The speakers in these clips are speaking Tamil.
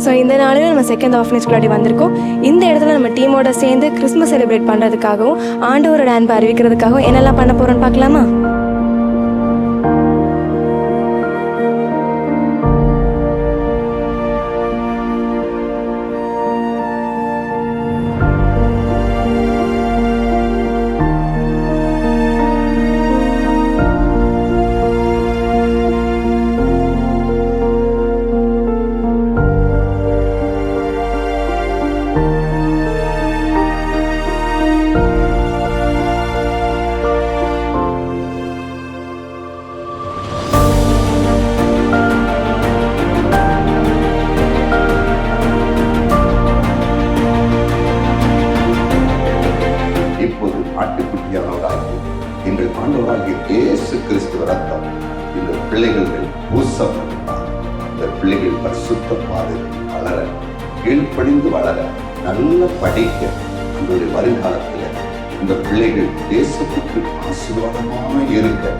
ஸோ இந்த நாளில் நம்ம செகண்ட் ஆஃபனேஜ்குள்ளாடி வந்திருக்கோம். இந்த இடத்துல நம்ம டீமோட சேர்ந்து கிறிஸ்மஸ் செலிப்ரேட் பண்ணுறதுக்காகவும் ஆண்டவரோட அன்பை அறிவிக்கிறதுக்காகவும் என்னெல்லாம் பண்ண போகிறோன்னு பார்க்கலாமா? எங்கள் ஆண்டவராகிய இயேசு கிறிஸ்துவ ரத்தம் இந்த பிள்ளைகள் பூசப்பட்டார். இந்த பிள்ளைகள் பரிசுத்த பாதையில் வளர, கீழ்ப்படிந்து வளர, நல்ல படிக்க, நம்முடைய வருங்காலத்தில் இந்த பிள்ளைகள் தேசத்துக்கு ஆசீர்வாதமாக இருக்க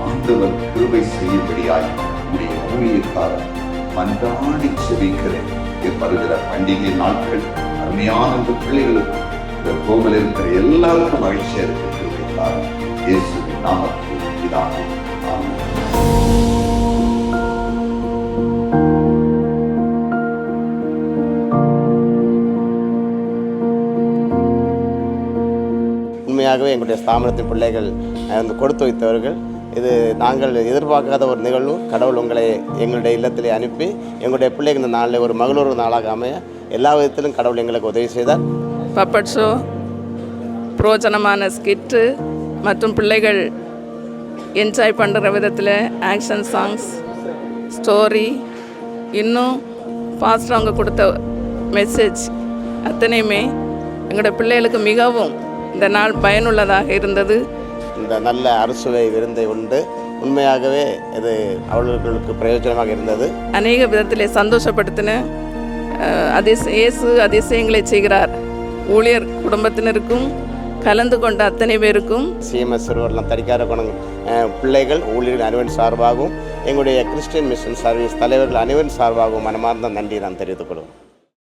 ஆண்டவர் கிருபை செய்யும்படியாய் உடைய ஊழியக்காரர் மன்றாடி செபிக்கிறேன். வருகிற பண்டிகை நாட்கள் அருமையான இந்த பிள்ளைகளுக்கும் இந்த கோவில் இருக்கிற எல்லாருக்கும் மகிழ்ச்சியா இருக்கிறார். இயேசுவின் நாமத்தில் பிதாவே, ஆமென். உண்மையாகவே எங்களுடைய ஸ்தாபனத்தின் பிள்ளைகள் கொடுத்து வைத்தவர்கள். இது நாங்கள் எதிர்பார்க்காத ஒரு நிகழ்வு. கடவுள் உங்களை எங்களுடைய இல்லத்திலே அனுப்பி எங்களுடைய பிள்ளைகள் இந்த நாளில் ஒரு மகளூர் நாளாக அமைய எல்லா விதத்திலும் கடவுள் எங்களுக்கு உதவி செய்தார். பப்பட் ஷோ, பிரோஜனமான ஸ்கிட்டு மற்றும் பிள்ளைகள் என்ஜாய் பண்ணுற விதத்தில் ஆக்ஷன் சாங்ஸ், ஸ்டோரி, இன்னும் பாஸ்டர் அவங்க கொடுத்த மெசேஜ் அத்தனையுமே எங்களோட பிள்ளைகளுக்கு மிகவும் இந்த நாள் பயனுள்ளதாக இருந்தது. இந்த நல்ல அறுசுவை விருந்தை உண்டு உண்மையாகவே இது அவர்களுக்கு பிரயோஜனமாக இருந்தது. அநேக விதத்திலே சந்தோஷப்படுத்தின இயேசு அதிசயங்களை செய்கிறார். ஊழியர் குடும்பத்தினருக்கும் கலந்து கொண்ட அத்தனை பேருக்கும் சிஎம்எஸ் சிறுவர்லாம் தரிக்கார குணம் பிள்ளைகள் ஊழியர்கள் அனைவரின் சார்பாகவும் எங்களுடைய கிறிஸ்டியன் மிஷன் சர்வீஸ் தலைவர்கள் அனைவரின் சார்பாகவும் மனமார்ந்த நன்றி நான் தெரிவித்துக் கொள்வோம்.